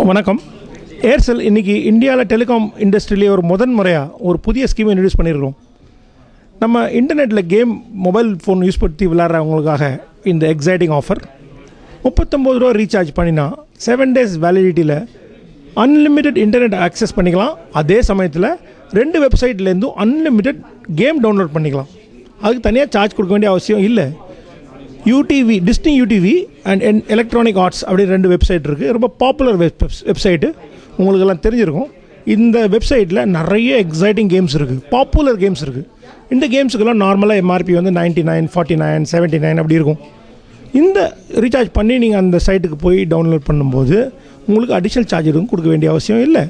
வணக்கம். ஏர்செல் இன்றைக்கி இந்தியாவில் டெலிகாம் இண்டஸ்ட்ரியிலே ஒரு முறையாக ஒரு புதிய ஸ்கீமை இன்ட்ரடியூஸ் பண்ணியிருக்கிறோம். நம்ம இன்டர்நெட்டில் கேம் மொபைல் ஃபோன் யூஸ் படுத்தி விளையாடுறவங்களுக்காக இந்த எக்ஸைட்டிங் ஆஃபர். 39 ரூபா ரீசார்ஜ் பண்ணினா 7 days வேலிடிட்டியில் அன்லிமிட்டெட் இன்டர்நெட் ஆக்சஸ் பண்ணிக்கலாம். அதே சமயத்தில் 2 வெப்சைட்லேருந்தும் அன்லிமிட்டெட் கேம் டவுன்லோட் பண்ணிக்கலாம். அதுக்கு தனியாக சார்ஜ் கொடுக்க வேண்டிய அவசியம் இல்லை. UDV, Disney UDV and electronic arts அப்படின்னு 2 வெப்சைட் இருக்குது. ரொம்ப பாப்புலர் வெப்சைட்டு, உங்களுக்கெல்லாம் தெரிஞ்சிருக்கும். இந்த வெப்சைட்டில் நிறைய எக்ஸைட்டிங் கேம்ஸ் இருக்குது, பாப்புலர் கேம்ஸ் இருக்குது. இந்த கேம்ஸுக்கெல்லாம் நார்மலாக எம்ஆர்பி வந்து 99, 49, 79 அப்படி இருக்கும். இந்த ரீசார்ஜ் பண்ணி நீங்கள் அந்த சைட்டுக்கு போய் டவுன்லோட் பண்ணும்போது உங்களுக்கு அடிஷ்னல் சார்ஜ் எதுவும் கொடுக்க வேண்டிய அவசியம் இல்லை.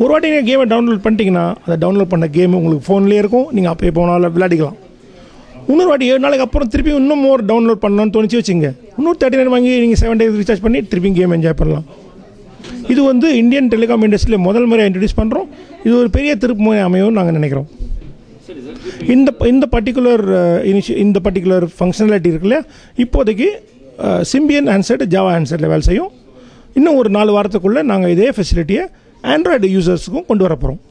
ஒரு வாட்டி நீங்கள் கேமை டவுன்லோட் பண்ணிட்டீங்கன்னா அதை டவுன்லோட் பண்ண கேம் உங்களுக்கு ஃபோன்லேயே இருக்கும். நீங்கள் அப்போ போனாலும் விளையாடிக்கலாம். இன்னொரு வாட்டி 7 நாளைக்கு அப்புறம் திருப்பி இன்னும் மோர் டவுன்லோட் பண்ணணும்னு தோணிச்சு வச்சுங்க, இன்னொரு 39 வாங்கி நீங்கள் 7 days ரீசார்ஜ் பண்ணி திருப்பி கேம் என்ஜாய் பண்ணலாம். இது வந்து இந்தியன் டெலிகாம் இண்டஸ்ட்ரியில் முதல் முறையாக இன்ட்ரடியூஸ் பண்ணுறோம். இது ஒரு பெரிய திருப்புமுனை அமையும் நாங்கள் நினைக்கிறோம். இந்த பர்டிகுலர் ஃபங்க்ஷனாலிட்டி இருக்குல்ல, இப்போதைக்கு சிம்பியன் ஹேண்ட்செட், ஜாவா ஹேண்ட்செட்டில் வேலை செய்யும். இன்னும் ஒரு 4 வாரத்துக்குள்ளே நாங்கள் இதே ஃபெசிலிட்டியை ஆண்ட்ராய்டு யூசர்ஸுக்கும் கொண்டு வர போகிறோம்.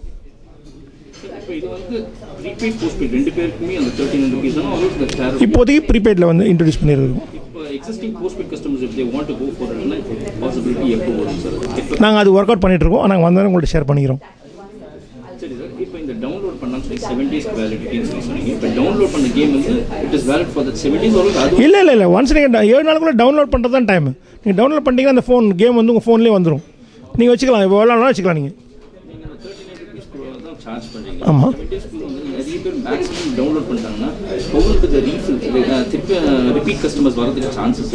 இப்போதைக்கு ப்ரீபெய்டில் வந்து இன்ட்ரடியூஸ் பண்ணியிருக்கோம். நாங்கள் அது ஒர்க் அவுட் பண்ணிட்டு இருக்கோம். நாங்கள் வந்தாலும் உங்கள்கிட்ட ஷேர் பண்ணிக்கிறோம். இல்லை ஒன்ஸ் நீங்கள் 7 நாளுக்குள்ளே டவுன்லோட் பண்ணுறது தான் டைம். நீங்கள் டவுன்லோட் பண்ணிட்டீங்கன்னா அந்த ஃபோன் கேம் வந்து உங்கள் ஃபோன்லேயே வந்துடும். நீங்கள் வச்சுக்கலாம், இப்போ விளாட்லாம் வச்சுக்கலாம். நீங்கள் ஆமாம்,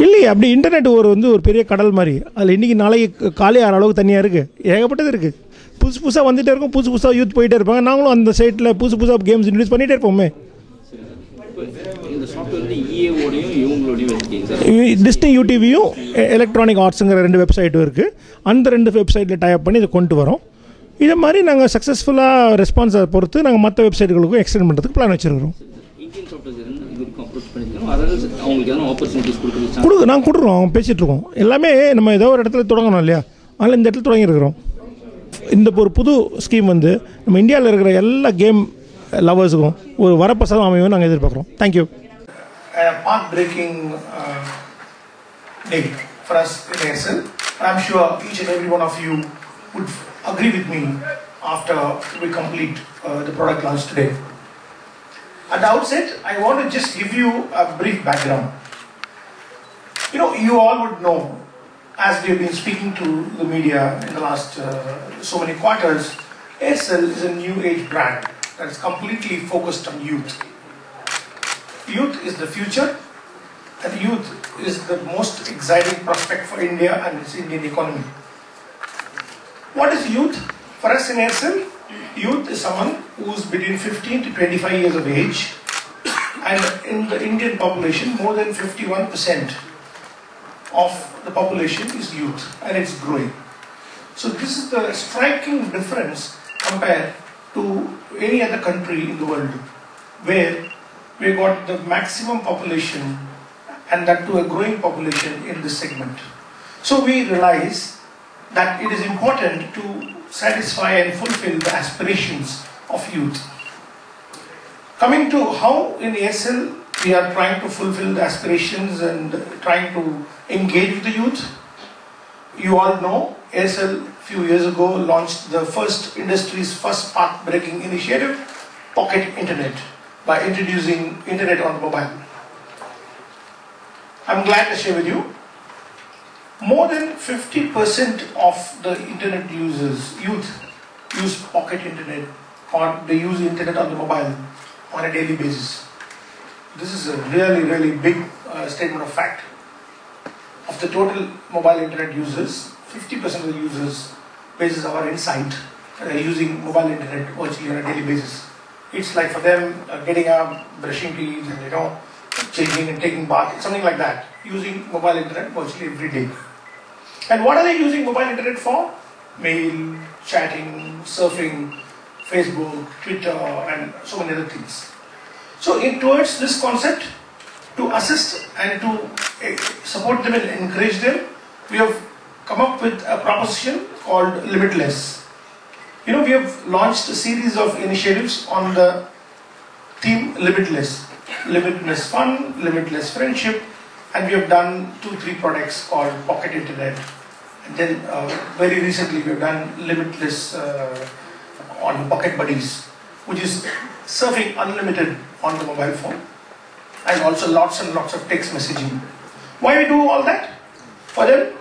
இல்லையே அப்படி இன்டர்நெட் ஒரு பெரிய கடல் மாதிரி. அதில் இன்றைக்கி நாளைக்கு காலி ஆகிற அளவுக்கு தனியாக இருக்குது, ஏகப்பட்டது இருக்குது. புதுசாக வந்துகிட்டே இருக்கும், புதுசாக யூத் போயிட்டே இருப்பாங்க. நாங்களும் அந்த சைட்டில் புதுசாக கேம்ஸ் இன்ட்ரடியூஸ் பண்ணிகிட்டே இருப்போமே. டிஸ்னி யூடிவியும் எலக்ட்ரானிக் ஆர்ட்ஸுங்கிற 2 வெப்சைட்டும் இருக்குது. அந்த 2 வெப்சைட்டில் டைப் பண்ணி இதை கொண்டு வரோம். இதை மாதிரி நாங்கள் சக்ஸஸ்ஃபுல்லாக ரெஸ்பான்ஸை பொறுத்து நாங்கள் மற்ற வெப்சைட்டுகளுக்கும் எக்ஸ்டெண்ட் பண்ணுறதுக்கு பிளான் வச்சுருக்கிறோம். நாங்கள் கொடுக்குறோம், பேசிகிட்ருக்கோம். எல்லாமே நம்ம ஏதோ ஒரு இடத்துல தொடங்கணும் இல்லையா, அதனால் இந்த இடத்துல தொடங்கியிருக்கிறோம். இந்த ஒரு புது ஸ்கீம் வந்து நம்ம இந்தியாவில் இருக்கிற எல்லா கேம் லவர்ஸுக்கும் ஒரு வரப்பிரசாதம் அமையும் நாங்கள் எதிர்பார்க்குறோம். Thank you. Path breaking day for us in Aircel. I'm sure each and every one of you would agree with me after we complete the product launch today. At the outset, I want to just give you a brief background. You all would know, as we have been speaking to the media in the last so many quarters, Aircel is a new age brand that is completely focused on youth. Youth is the future, and youth is the most exciting prospect for India and its Indian economy. What is youth? For us in Aircel, youth is someone who is between 15 to 25 years of age, and in the Indian population, more than 51% of the population is youth, and it's growing. So this is the striking difference compared to any other country in the world, where we got the maximum population, and that to a growing population in this segment. So we realize that it is important to satisfy and fulfill the aspirations of youth. Coming to how in Aircel we are trying to fulfill the aspirations and trying to engage with the youth. You all know Aircel few years ago launched the industry's first path-breaking initiative, Pocket Internet, by introducing internet on mobile. I'm glad to share with you, more than 50% of the internet users, youth, use pocket internet, or they use internet on the mobile on a daily basis. This is a really, really big statement of fact. Of the total mobile internet users, 50% of the users, basis our insight, are using mobile internet virtually on a daily basis. It's like for them getting up, brushing teeth, and changing and taking bath, something like that, using mobile internet virtually every day. And what are they using mobile internet for? Mail, chatting, surfing, Facebook, Twitter, and so many other things. So towards this concept, to assist and to support them and encourage them, we have come up with a proposition called Limitless. You know, we have launched a series of initiatives on the theme Limitless. Limitless fun, limitless friendship, and we have done 2-3 products called Pocket Internet. And then very recently we have done Limitless on Pocket Buddies, which is surfing unlimited on the mobile phone, and also lots and lots of text messaging. Why we do all that? For them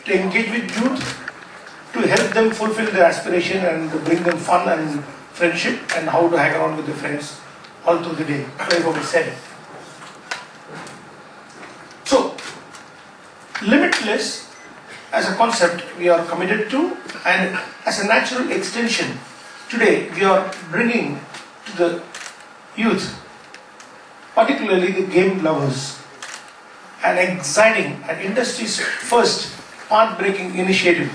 to engage with youth, to help them fulfill their aspiration and to bring them fun and friendship and how to hang around with their friends all through the day. That's what we said. So, Limitless as a concept we are committed to, and as a natural extension, today we are bringing to the youth, particularly the game lovers, an exciting and industry's first path-breaking initiative.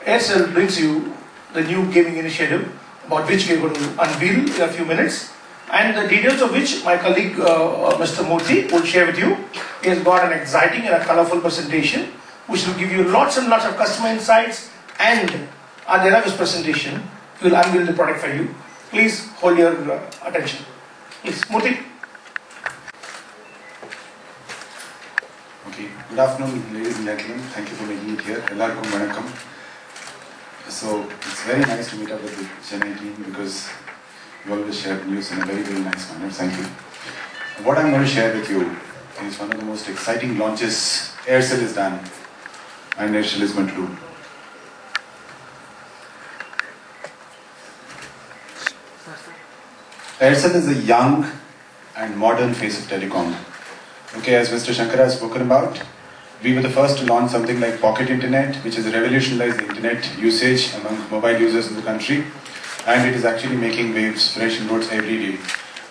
Aircel brings you the new gaming initiative, about which we are going to unveil in a few minutes, and the details of which my colleague Mr. Murthy will share with you. He has got an exciting and a colorful presentation which will give you lots and lots of customer insights, and at the end of his presentation he will unveil the product for you. Please hold your attention. Please, Murthy. Okay, good afternoon ladies and gentlemen. Thank you for making it here. Ellarkum vanakkam. So it's very nice to meet up with the Chennai team because you always share news in a very, very nice manner. Thank you. What I'm going to share with you is one of the most exciting launches Aircel has done and Aircel is going to do. Aircel is a young and modern face of telecom. Okay, as Mr. Shankar has spoken about, we were the first to launch something like Pocket Internet, which has revolutionized the internet usage among mobile users in the country, and it is actually making waves, fresh inroads every day.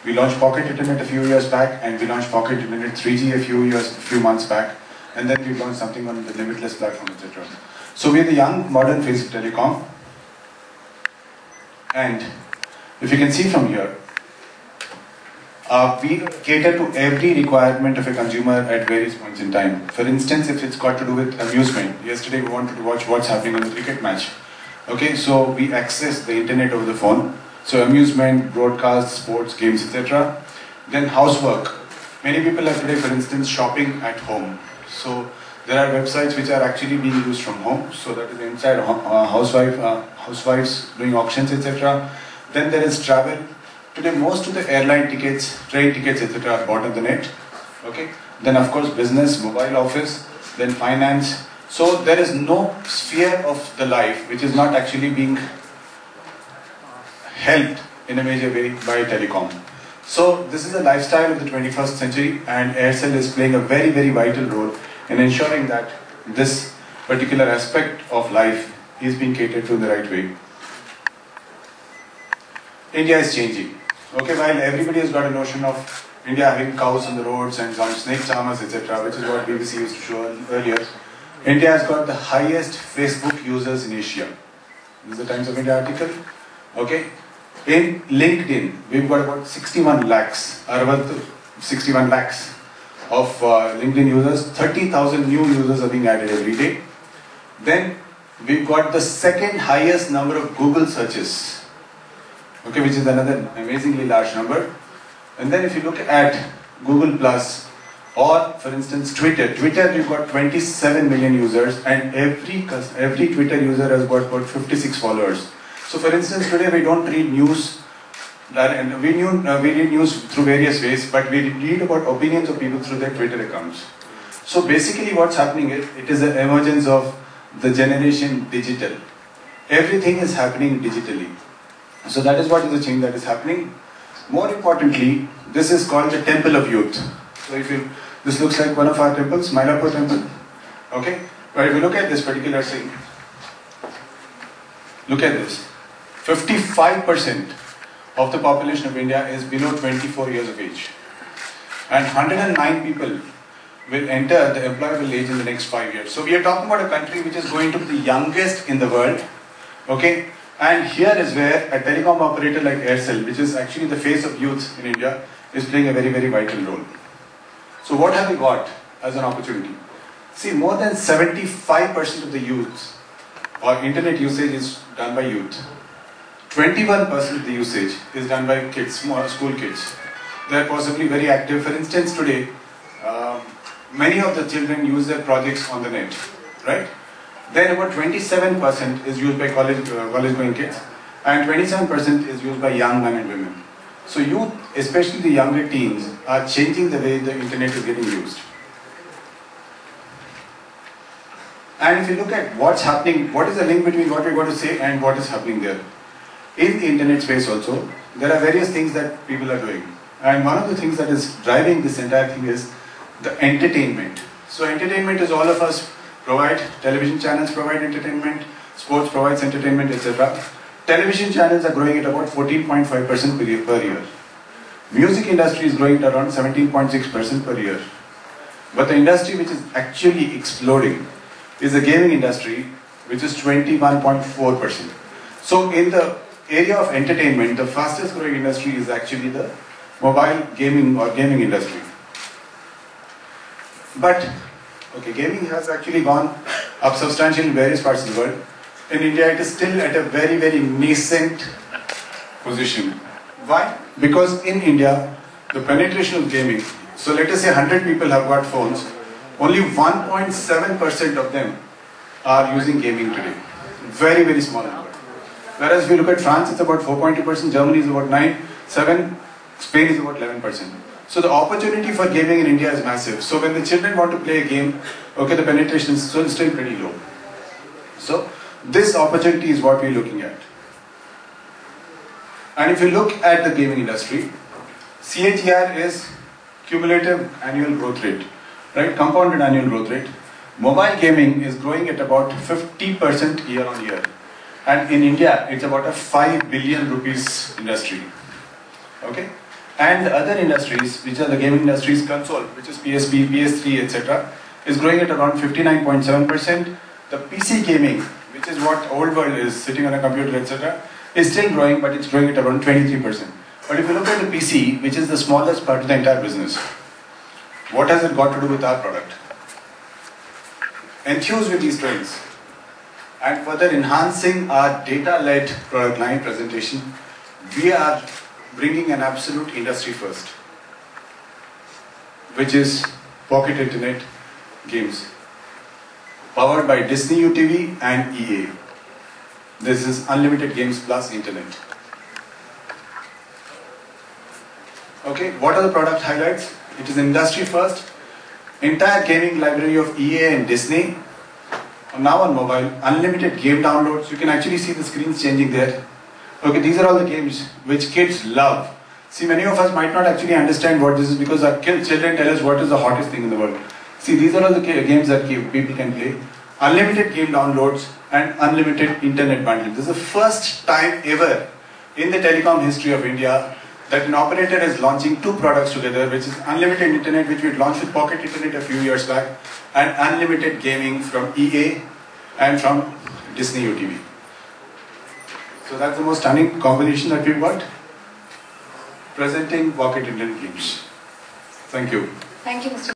We launched Pocket Internet a few years back, and we launched Pocket Internet 3G a few months back, and then we launched something on the Limitless platform, etc. So we are the young, modern face of telecom, and if you can see from here, we cater to every requirement of a consumer at various points in time. For instance, if it's got to do with amusement, yesterday we wanted to watch what's happening on the cricket match. Okay, so we access the internet over the phone. So amusement, broadcasts, sports, games, etc. Then housework. Many people are today, for instance, shopping at home. So there are websites which are actually being used from home. So that is inside housewives doing auctions, etc. Then there is travel. Today, most of the airline tickets, train tickets, etc. are bought on the net. Okay. Then, of course, business, mobile office, then finance. So there is no sphere of the life which is not actually being helped in a major way by telecom. So this is a lifestyle of the 21st century, and Aircel is playing a very, very vital role in ensuring that this particular aspect of life is being catered to in the right way. India is changing. Okay, while everybody has got a notion of India having cows on the roads and some snake charmers, etc., which is what BBC used to show earlier, India has got the highest Facebook users in Asia. This is the Times of India article. Okay, in LinkedIn, we've got about 61 lakhs of LinkedIn users. 30,000 new users are being added every day. Then we've got the second highest number of Google searches. Okay, which is another amazingly large number. And then if you look at Google Plus, or for instance Twitter, we've got 27 million users, and every Twitter user has got about 56 followers. So for instance, today we don't read news, and we read news through various ways, but we read about opinions of people through their Twitter accounts. So basically what's happening is, it is an emergence of the generation digital. Everything is happening digitally. So that is what is the change that is happening. More importantly, this is called the Temple of Youth. So this looks like one of our temples, Mylapore temple. Okay? But if you look at this particular thing, look at this. 55% of the population of India is below 24 years of age. And 109 people will enter the employable age in the next 5 years. So we are talking about a country which is going to be the youngest in the world. Okay? And here is where a telecom operator like Aircel, which is actually the face of youth in India, is playing a very, very vital role. So what have we got as an opportunity? See, more than 75% of the youth or internet usage is done by youth. 21% of the usage is done by kids, small school kids. They are possibly very active. For instance, today, many of the children use their projects on the net, right? Then about 27% is used by college-going kids, and 27% is used by young men and women. So youth, especially the younger teens, are changing the way the internet is getting used. And if you look at what's happening, what is the link between what we're going to say and what is happening there? In the internet space also, there are various things that people are doing. And one of the things that is driving this entire thing is the entertainment. So entertainment is all of us provide, television channels provide entertainment, sports provides entertainment, etc. Television channels are growing at about 14.5% per year. Music industry is growing at around 17.6% per year. But the industry which is actually exploding is the gaming industry, which is 21.4%. So in the area of entertainment, the fastest growing industry is actually the mobile gaming or gaming industry. But, okay, gaming has actually gone up substantially in various parts of the world. In India, it is still at a very, very nascent position. Why? Because in India, the penetration of gaming, so let us say 100 people have got phones, only 1.7% of them are using gaming today. Very, very small number. Whereas if you look at France, it's about 4.2%, Germany is about 7%, Spain is about 11%. So the opportunity for gaming in India is massive. So when the children want to play a game, okay, the penetration is still pretty low. So this opportunity is what we're looking at. And if you look at the gaming industry, CAGR is cumulative annual growth rate, right? Compounded annual growth rate. Mobile gaming is growing at about 50% year on year. And in India, it's about a 5 billion rupees industry. Okay? And the other industries, which are the gaming industries, console, which is PSP, PS3, etc., is growing at around 59.7%. The PC gaming, which is what old world is, sitting on a computer, etc., is still growing, but it's growing at around 23%. But if you look at the PC, which is the smallest part of the entire business, what has it got to do with our product? Enthused with these trends and further enhancing our data-led product line presentation, we are bringing an absolute industry first, which is Pocket Internet games, powered by Disney UTV and EA. This is unlimited games plus internet. Okay, what are the product highlights? It is industry first, entire gaming library of EA and Disney, now on mobile, unlimited game downloads. You can actually see the screens changing there. Okay, these are all the games which kids love. See, many of us might not actually understand what this is because our children tell us what is the hottest thing in the world. See, these are all the games that people can play. Unlimited game downloads and unlimited internet bundle. This is the first time ever in the telecom history of India that an operator is launching two products together, which is unlimited internet, which we launched with Pocket Internet a few years back, and unlimited gaming from EA and from Disney UTV. So that's the most stunning combination that we've got, presenting Pocket Internet games. Thank you. Thank you, Mr.